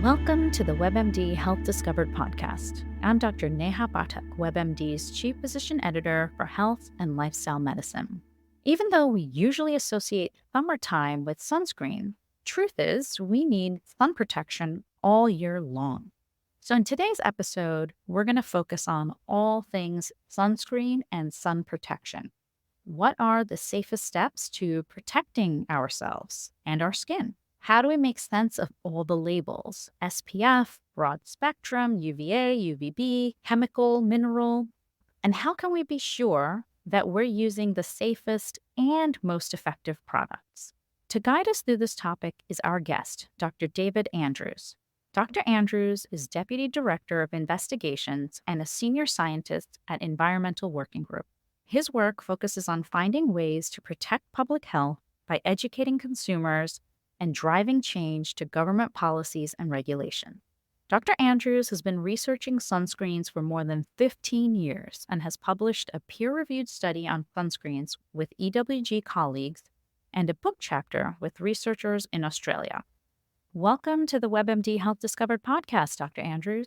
Welcome to the WebMD Health Discovered podcast. I'm Dr. Neha Pathak, WebMD's Chief Physician Editor for Health and Lifestyle Medicine. Even though we usually associate summertime with sunscreen, truth is we need sun protection all year long. So in today's episode, we're going to focus on all things sunscreen and sun protection. What are the safest steps to protecting ourselves and our skin? How do we make sense of all the labels? SPF, broad spectrum, UVA, UVB, chemical, mineral? And how can we be sure that we're using the safest and most effective products? To guide us through this topic is our guest, Dr. David Andrews. Dr. Andrews is Deputy Director of Investigations and a Senior Scientist at Environmental Working Group. His work focuses on finding ways to protect public health by educating consumers and driving change to government policies and regulation. Dr. Andrews has been researching sunscreens for more than 15 years and has published a peer-reviewed study on sunscreens with EWG colleagues and a book chapter with researchers in Australia. Welcome to the WebMD Health Discovered podcast, Dr. Andrews.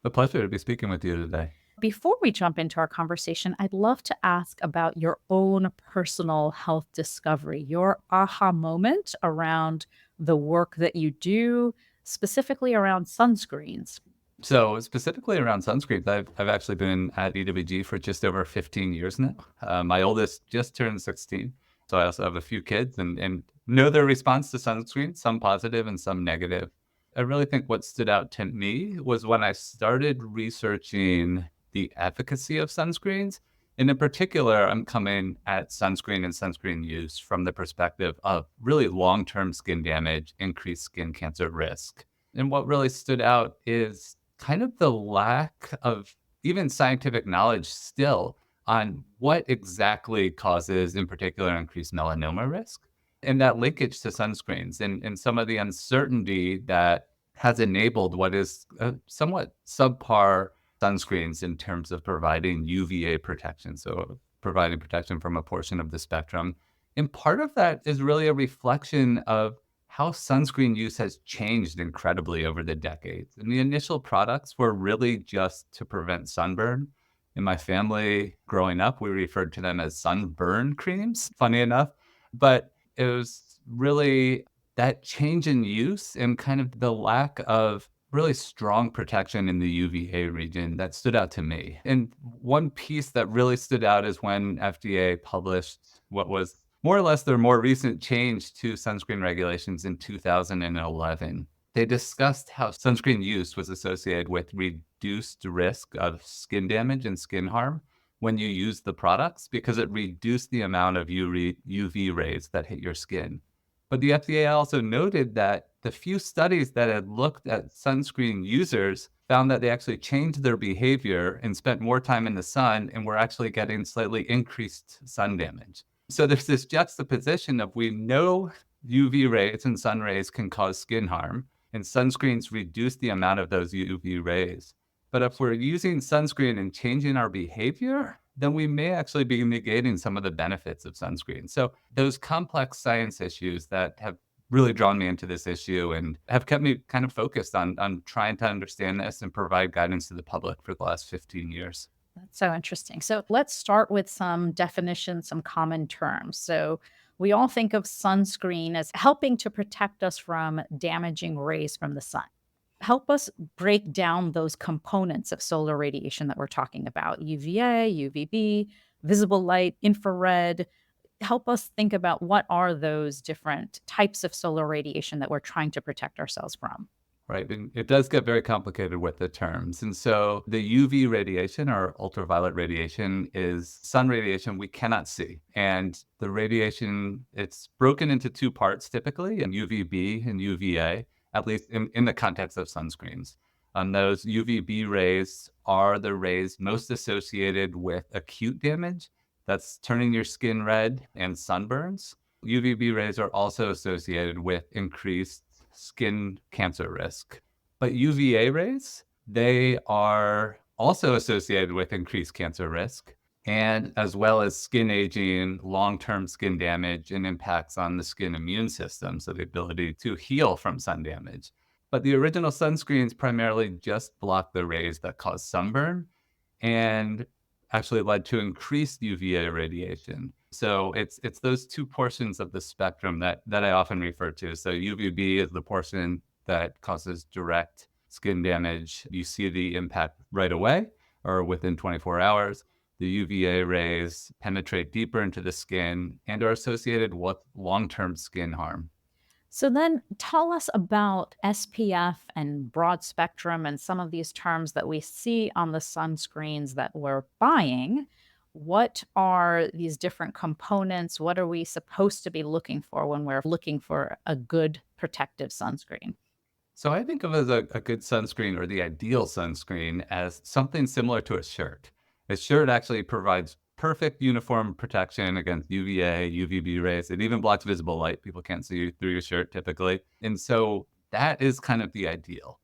A pleasure to be speaking with you today. Before we jump into our conversation, I'd love to ask about your own personal health discovery, your aha moment around the work that you do, specifically around sunscreens. So specifically around sunscreens, I've actually been at EWG for just over 15 years now. My oldest just turned 16. So I also have a few kids and know their response to sunscreen, some positive and some negative. I really think what stood out to me was when I started researching the efficacy of sunscreens. And in particular, I'm coming at sunscreen and sunscreen use from the perspective of really long-term skin damage, increased skin cancer risk. And what really stood out is kind of the lack of even scientific knowledge still on what exactly causes, in particular, increased melanoma risk and that linkage to sunscreens and some of the uncertainty that has enabled what is a somewhat subpar sunscreens in terms of providing UVA protection, so providing protection from a portion of the spectrum. And part of that is really a reflection of how sunscreen use has changed incredibly over the decades. And the initial products were really just to prevent sunburn. In my family growing up, we referred to them as sunburn creams, funny enough. But it was really that change in use and kind of the lack of really strong protection in the UVA region that stood out to me. And one piece that really stood out is when FDA published what was more or less their more recent change to sunscreen regulations in 2011. They discussed how sunscreen use was associated with reduced risk of skin damage and skin harm when you use the products because it reduced the amount of UV rays that hit your skin. But the FDA also noted that the few studies that had looked at sunscreen users found that they actually changed their behavior and spent more time in the sun and were actually getting slightly increased sun damage. So there's this juxtaposition of we know UV rays and sun rays can cause skin harm, and sunscreens reduce the amount of those UV rays. But if we're using sunscreen and changing our behavior, then we may actually be negating some of the benefits of sunscreen. So those complex science issues that have really drawn me into this issue and have kept me kind of focused on trying to understand this and provide guidance to the public for the last 15 years. That's so interesting. So let's start with some definitions, some common terms. So we all think of sunscreen as helping to protect us from damaging rays from the sun. Help us break down those components of solar radiation that we're talking about: UVA, UVB, visible light, infrared. Help us think about what are those different types of solar radiation that we're trying to protect ourselves from. Right. And it does get very complicated with the terms. And so the UV radiation or ultraviolet radiation is sun radiation we cannot see. And the radiation, it's broken into two parts typically, and UVB and UVA, at least in the context of sunscreens. Those UVB rays are the rays most associated with acute damage. That's turning your skin red and sunburns. UVB rays are also associated with increased skin cancer risk. But UVA rays, they are also associated with increased cancer risk, and as well as skin aging, long-term skin damage, and impacts on the skin immune system, so the ability to heal from sun damage. But the original sunscreens primarily just block the rays that cause sunburn and actually led to increased UVA radiation. So it's those two portions of the spectrum that I often refer to. So UVB is the portion that causes direct skin damage. You see the impact right away or within 24 hours. The UVA rays penetrate deeper into the skin and are associated with long-term skin harm. So then tell us about SPF and broad spectrum and some of these terms that we see on the sunscreens that we're buying. What are these different components? What are we supposed to be looking for when we're looking for a good protective sunscreen? So I think of as a good sunscreen or the ideal sunscreen as something similar to a shirt. A shirt actually provides perfect uniform protection against UVA, UVB rays. It even blocks visible light. People can't see you through your shirt typically. And so that is kind of the ideal.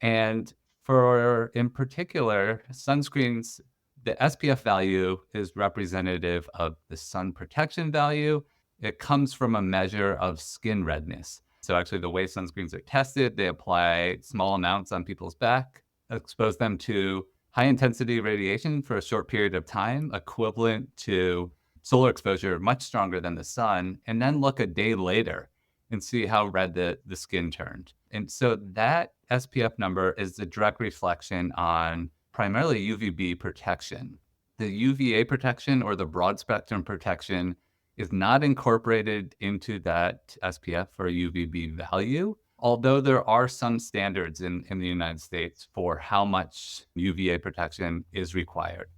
And for, in particular, sunscreens, the SPF value is representative of the sun protection value. It comes from a measure of skin redness. So actually the way sunscreens are tested, they apply small amounts on people's back, expose them to high intensity radiation for a short period of time, equivalent to solar exposure much stronger than the sun, and then look a day later and see how red the skin turned. And so that SPF number is the direct reflection on primarily UVB protection. The UVA protection or the broad spectrum protection is not incorporated into that SPF or UVB value, although there are some standards in the United States for how much UVA protection is required.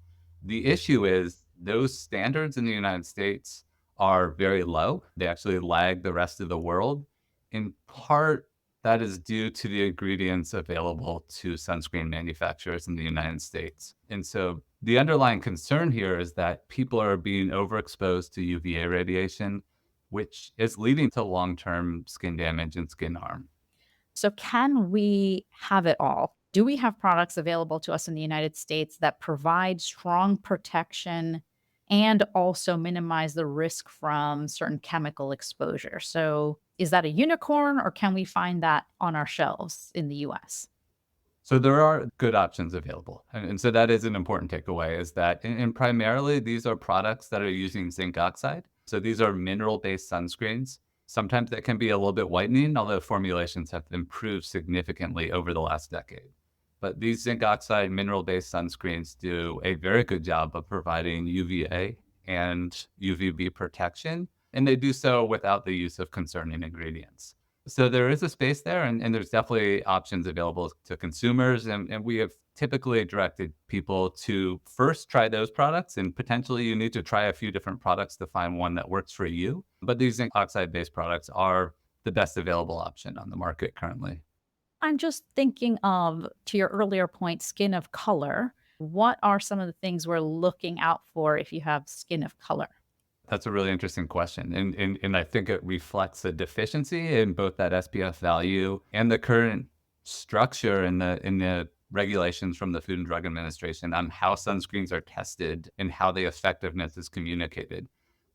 The issue is those standards in the United States are very low. They actually lag the rest of the world. In part, that is due to the ingredients available to sunscreen manufacturers in the United States. And so the underlying concern here is that people are being overexposed to UVA radiation, which is leading to long-term skin damage and skin harm. So, can we have it all? Do we have products available to us in the United States that provide strong protection and also minimize the risk from certain chemical exposure? So, is that a unicorn or can we find that on our shelves in the US? So there are good options available. And so that is an important takeaway is that, and primarily these are products that are using zinc oxide. So these are mineral-based sunscreens. Sometimes that can be a little bit whitening, although formulations have improved significantly over the last decade. But these zinc oxide mineral-based sunscreens do a very good job of providing UVA and UVB protection, and they do so without the use of concerning ingredients. So there is a space there, and there's definitely options available to consumers. And we have typically directed people to first try those products, and potentially you need to try a few different products to find one that works for you. But these zinc oxide-based products are the best available option on the market currently. I'm just thinking of, to your earlier point, skin of color. What are some of the things we're looking out for if you have skin of color? That's a really interesting question. And I think it reflects a deficiency in both that SPF value and the current structure in the regulations from the Food and Drug Administration on how sunscreens are tested and how the effectiveness is communicated.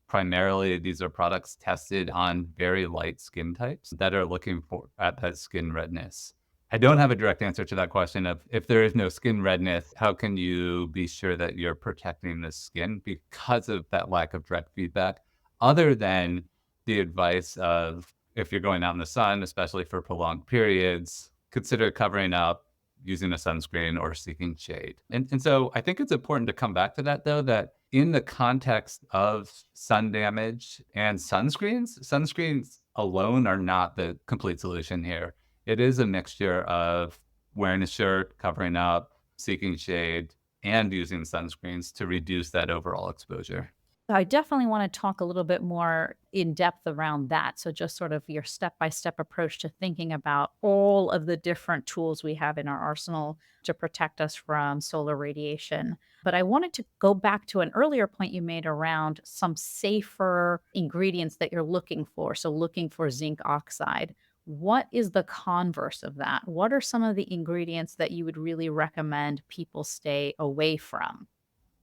Primarily, these are products tested on very light skin types that are looking for at that skin redness. I don't have a direct answer to that question of if there is no skin redness, how can you be sure that you're protecting the skin because of that lack of direct feedback, other than the advice of if you're going out in the sun, especially for prolonged periods, consider covering up, using a sunscreen, or seeking shade. And so I think it's important to come back to that, though, that in the context of sun damage and sunscreens alone are not the complete solution here. It is a mixture of wearing a shirt, covering up, seeking shade, and using sunscreens to reduce that overall exposure. I definitely want to talk a little bit more in depth around that. So, just sort of your step by step approach to thinking about all of the different tools we have in our arsenal to protect us from solar radiation. But I wanted to go back to an earlier point you made around some safer ingredients that you're looking for. So, looking for zinc oxide. What is the converse of that? What are some of the ingredients that you would really recommend people stay away from?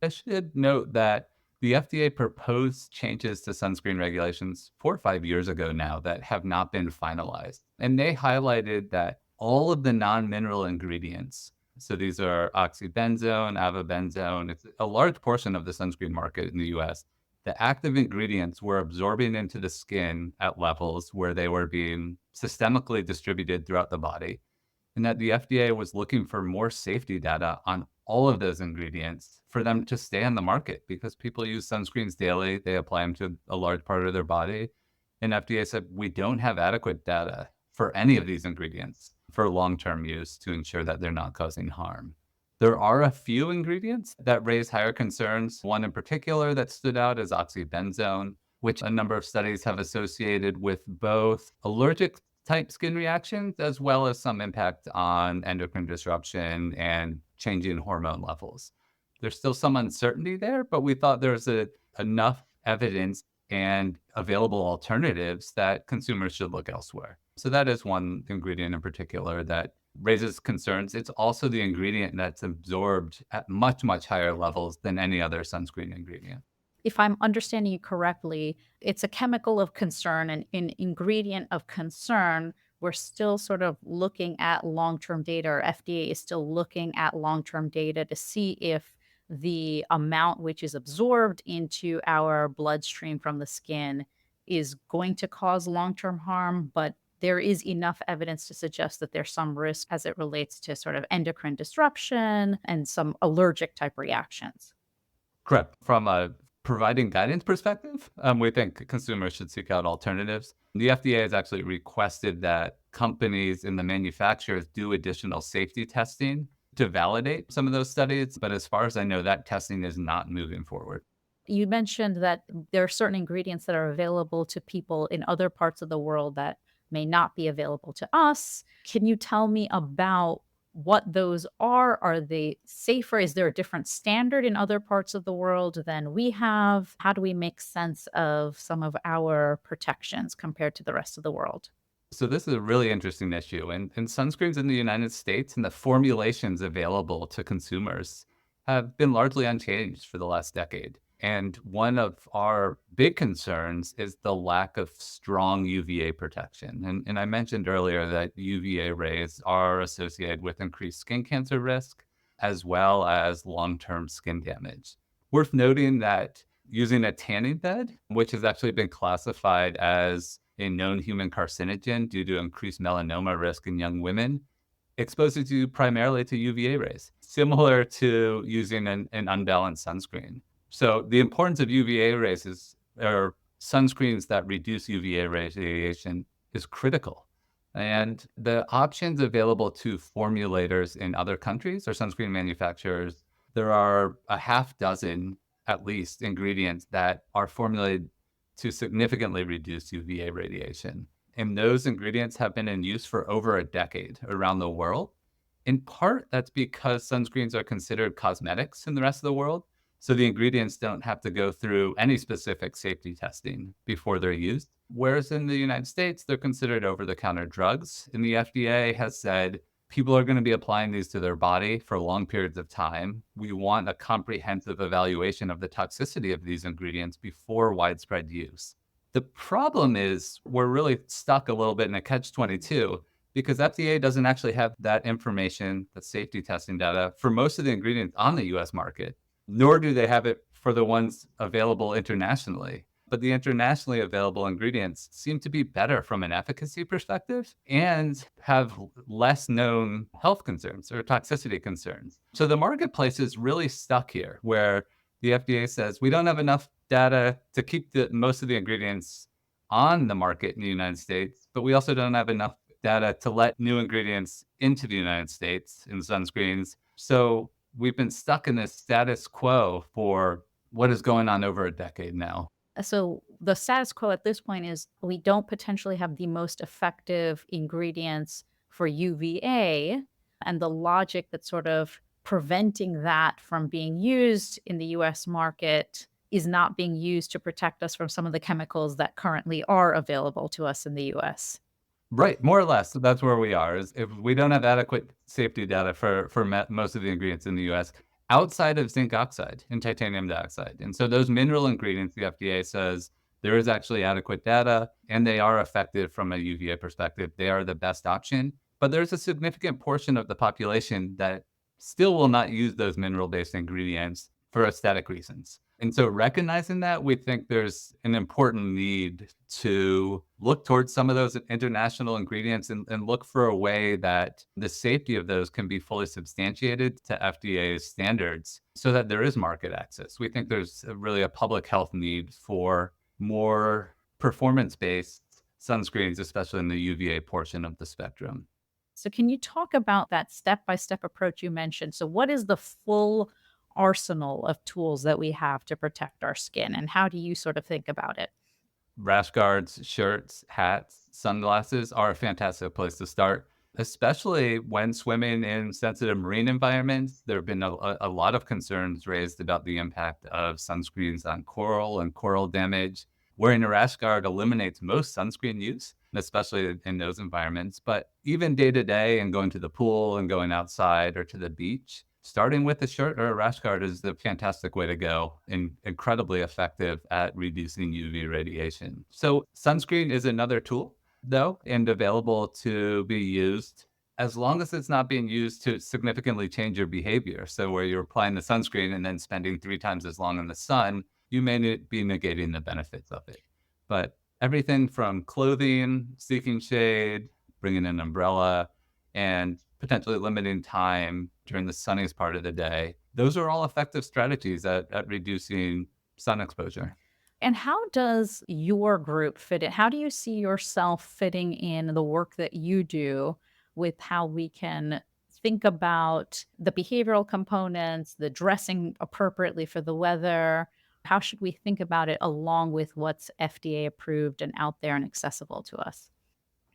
I should note that the FDA proposed changes to sunscreen regulations 4 or 5 years ago now that have not been finalized. And they highlighted that all of the non-mineral ingredients. So these are oxybenzone, avobenzone. It's a large portion of the sunscreen market in the US. The active ingredients were absorbing into the skin at levels where they were being systemically distributed throughout the body, and that the FDA was looking for more safety data on all of those ingredients for them to stay on the market, because people use sunscreens daily. They apply them to a large part of their body. And FDA said, we don't have adequate data for any of these ingredients for long-term use to ensure that they're not causing harm. There are a few ingredients that raise higher concerns. One in particular that stood out is oxybenzone, which a number of studies have associated with both allergic type skin reactions as well as some impact on endocrine disruption and changing hormone levels. There's still some uncertainty there, but we thought there's enough evidence and available alternatives that consumers should look elsewhere. So that is one ingredient in particular that raises concerns. It's also the ingredient that's absorbed at much, much higher levels than any other sunscreen ingredient. If I'm understanding you correctly, it's a chemical of concern and an ingredient of concern. We're still sort of looking at long-term data, or FDA is still looking at long-term data to see if the amount which is absorbed into our bloodstream from the skin is going to cause long-term harm, but there is enough evidence to suggest that there's some risk as it relates to sort of endocrine disruption and some allergic type reactions. Correct. From a providing guidance perspective, we think consumers should seek out alternatives. The FDA has actually requested that companies and the manufacturers do additional safety testing to validate some of those studies. But as far as I know, that testing is not moving forward. You mentioned that there are certain ingredients that are available to people in other parts of the world that may not be available to us. Can you tell me about what those are? Are they safer? Is there a different standard in other parts of the world than we have? How do we make sense of some of our protections compared to the rest of the world? So this is a really interesting issue. And sunscreens in the United States and the formulations available to consumers have been largely unchanged for the last decade. And one of our big concerns is the lack of strong UVA protection. And I mentioned earlier that UVA rays are associated with increased skin cancer risk, as well as long-term skin damage. Worth noting that using a tanning bed, which has actually been classified as a known human carcinogen due to increased melanoma risk in young women, exposes you primarily to UVA rays, similar to using an unbalanced sunscreen. So the importance of UVA rays or sunscreens that reduce UVA radiation is critical. And the options available to formulators in other countries or sunscreen manufacturers, there are a half dozen, at least, ingredients that are formulated to significantly reduce UVA radiation. And those ingredients have been in use for over a decade around the world. In part, that's because sunscreens are considered cosmetics in the rest of the world. So the ingredients don't have to go through any specific safety testing before they're used. Whereas in the United States, they're considered over-the-counter drugs. And the FDA has said people are going to be applying these to their body for long periods of time. We want a comprehensive evaluation of the toxicity of these ingredients before widespread use. The problem is we're really stuck a little bit in a catch-22 because FDA doesn't actually have that information, the safety testing data, for most of the ingredients on the US market, nor do they have it for the ones available internationally. But the internationally available ingredients seem to be better from an efficacy perspective and have less known health concerns or toxicity concerns. So the marketplace is really stuck here where the FDA says we don't have enough data to keep most of the ingredients on the market in the United States, but we also don't have enough data to let new ingredients into the United States in sunscreens. So we've been stuck in this status quo for what is going on over a decade now. So the status quo at this point is we don't potentially have the most effective ingredients for UVA, and the logic that's sort of preventing that from being used in the US market is not being used to protect us from some of the chemicals that currently are available to us in the US. Right, more or less. That's where we are. Is if we don't have adequate safety data for most of the ingredients in the US, outside of zinc oxide and titanium dioxide. And so those mineral ingredients, the FDA says there is actually adequate data and they are effective from a UVA perspective. They are the best option. But there's a significant portion of the population that still will not use those mineral-based ingredients for aesthetic reasons. And so recognizing that, we think there's an important need to look towards some of those international ingredients and look for a way that the safety of those can be fully substantiated to FDA's standards so that there is market access. We think there's really a public health need for more performance-based sunscreens, especially in the UVA portion of the spectrum. So, can you talk about that step by step approach you mentioned? So, what is the full arsenal of tools that we have to protect our skin, and how do you sort of think about it? Rash guards, shirts, hats, sunglasses are a fantastic place to start, especially when swimming in sensitive marine environments. There have been a lot of concerns raised about the impact of sunscreens on coral and coral damage. Wearing a rash guard eliminates most sunscreen use, especially in those environments. But even day to day and going to the pool and going outside or to the beach, starting with a shirt or a rash guard is the fantastic way to go and incredibly effective at reducing UV radiation. So sunscreen is another tool, though, and available to be used as long as it's not being used to significantly change your behavior. So where you're applying the sunscreen and then spending 3 times as long in the sun, you may be negating the benefits of it. But everything from clothing, seeking shade, bringing an umbrella, and potentially limiting time during the sunniest part of the day, those are all effective strategies at reducing sun exposure. And how does your group fit in? How do you see yourself fitting in the work that you do with how we can think about the behavioral components, the dressing appropriately for the weather? How should we think about it along with what's FDA approved and out there and accessible to us?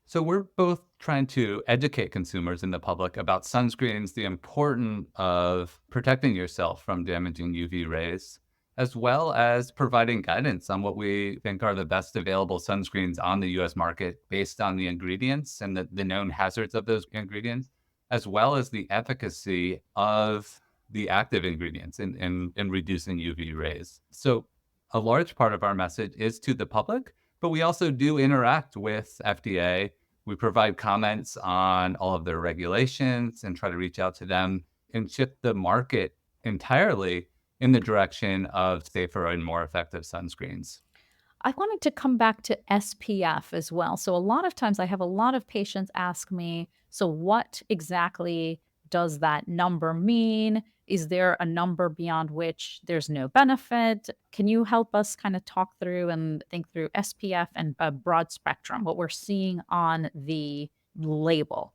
So we're both trying to educate consumers and the public about sunscreens, the importance of protecting yourself from damaging UV rays, as well as providing guidance on what we think are the best available sunscreens on the US market based on the ingredients and the known hazards of those ingredients, as well as the efficacy of the active ingredients in reducing UV rays. So a large part of our message is to the public, but we also do interact with FDA. We provide comments on all of their regulations and try to reach out to them and shift the market entirely in the direction of safer and more effective sunscreens. I wanted to come back to SPF as well. So, a lot of times I have a lot of patients ask me, so what exactly does that number mean? Is there a number beyond which there's no benefit? Can you help us kind of talk through and think through SPF and a broad spectrum, what we're seeing on the label?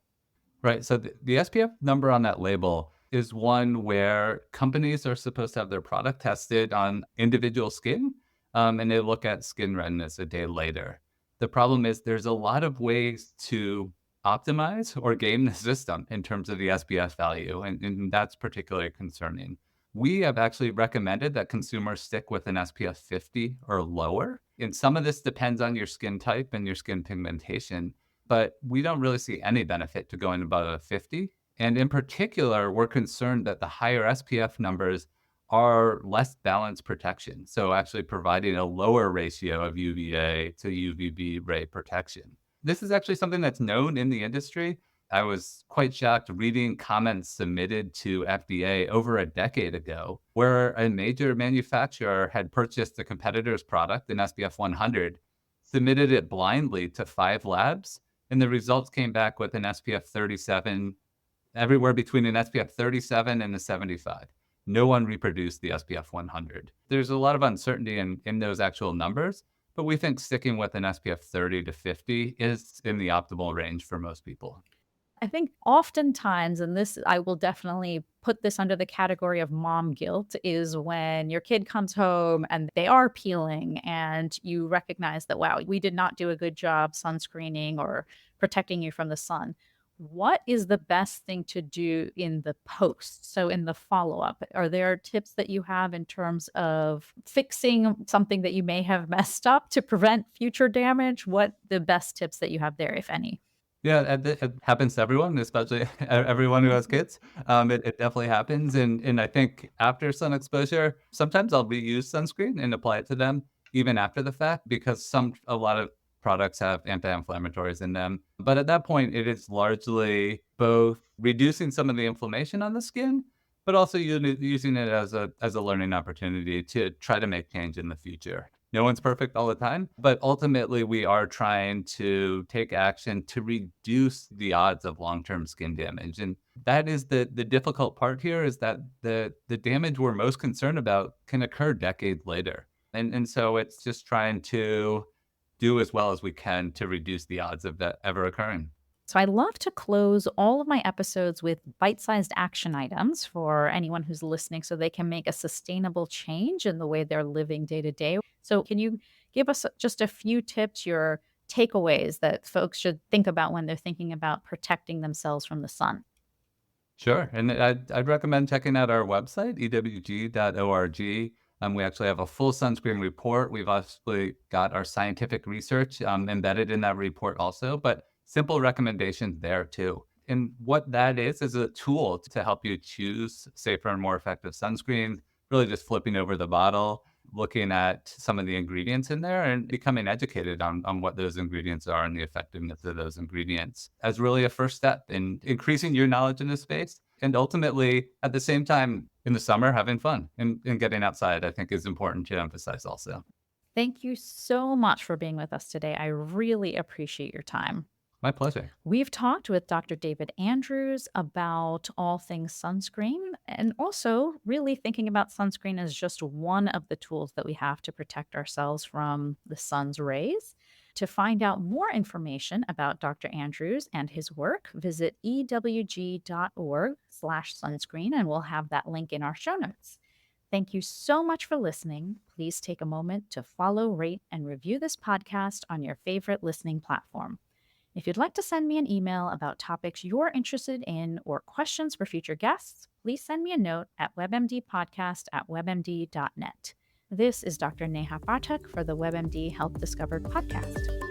Right. So the SPF number on that label is one where companies are supposed to have their product tested on individual skin, and they look at skin redness a day later. The problem is there's a lot of ways to optimize or game the system in terms of the SPF value, and that's particularly concerning. We have actually recommended that consumers stick with an SPF 50 or lower. And some of this depends on your skin type and your skin pigmentation, but we don't really see any benefit to going above a 50. And in particular, we're concerned that the higher SPF numbers are less balanced protection. So actually providing a lower ratio of UVA to UVB ray protection. This is actually something that's known in the industry. I was quite shocked reading comments submitted to FDA over a decade ago, where a major manufacturer had purchased a competitor's product, an SPF 100, submitted it blindly to 5 labs, and the results came back with an SPF 37, everywhere between an SPF 37 and a 75. No one reproduced the SPF 100. There's a lot of uncertainty in those actual numbers, but we think sticking with an SPF 30 to 50 is in the optimal range for most people. I think oftentimes, and this, I will definitely put this under the category of mom guilt, is when your kid comes home and they are peeling and you recognize that, wow, we did not do a good job sunscreening or protecting you from the sun. What is the best thing to do in the post? So, in the follow up, are there tips that you have in terms of fixing something that you may have messed up to prevent future damage? What the best tips that you have there, if any? Yeah, it happens to everyone, especially everyone who has kids. It definitely happens. And I think after sun exposure, sometimes I'll reuse sunscreen and apply it to them even after the fact, because a lot of products have anti-inflammatories in them. But at that point, it is largely both reducing some of the inflammation on the skin, but also using it as a learning opportunity to try to make change in the future. No one's perfect all the time, but ultimately we are trying to take action to reduce the odds of long-term skin damage. And that is the difficult part here, is that the damage we're most concerned about can occur decades later. And so it's just trying to do as well as we can to reduce the odds of that ever occurring. So I love to close all of my episodes with bite-sized action items for anyone who's listening so they can make a sustainable change in the way they're living day to day. So can you give us just a few tips, your takeaways that folks should think about when they're thinking about protecting themselves from the sun? Sure. And I'd recommend checking out our website, ewg.org. We actually have a full sunscreen report. We've actually got our scientific research embedded in that report also, but simple recommendations there too. And what that is a tool to help you choose safer and more effective sunscreen, really just flipping over the bottle, looking at some of the ingredients in there and becoming educated on what those ingredients are and the effectiveness of those ingredients as really a first step in increasing your knowledge in this space. And ultimately, at the same time, in the summer, having fun and getting outside, I think is important to emphasize also. Thank you so much for being with us today. I really appreciate your time. My pleasure. We've talked with Dr. David Andrews about all things sunscreen and also really thinking about sunscreen as just one of the tools that we have to protect ourselves from the sun's rays. To find out more information about Dr. Andrews and his work, visit ewg.org/sunscreen, and we'll have that link in our show notes. Thank you so much for listening. Please take a moment to follow, rate, and review this podcast on your favorite listening platform. If you'd like to send me an email about topics you're interested in or questions for future guests, please send me a note at webmdpodcast@webmd.net. This is Dr. Neha Pathak for the WebMD Health Discovered podcast.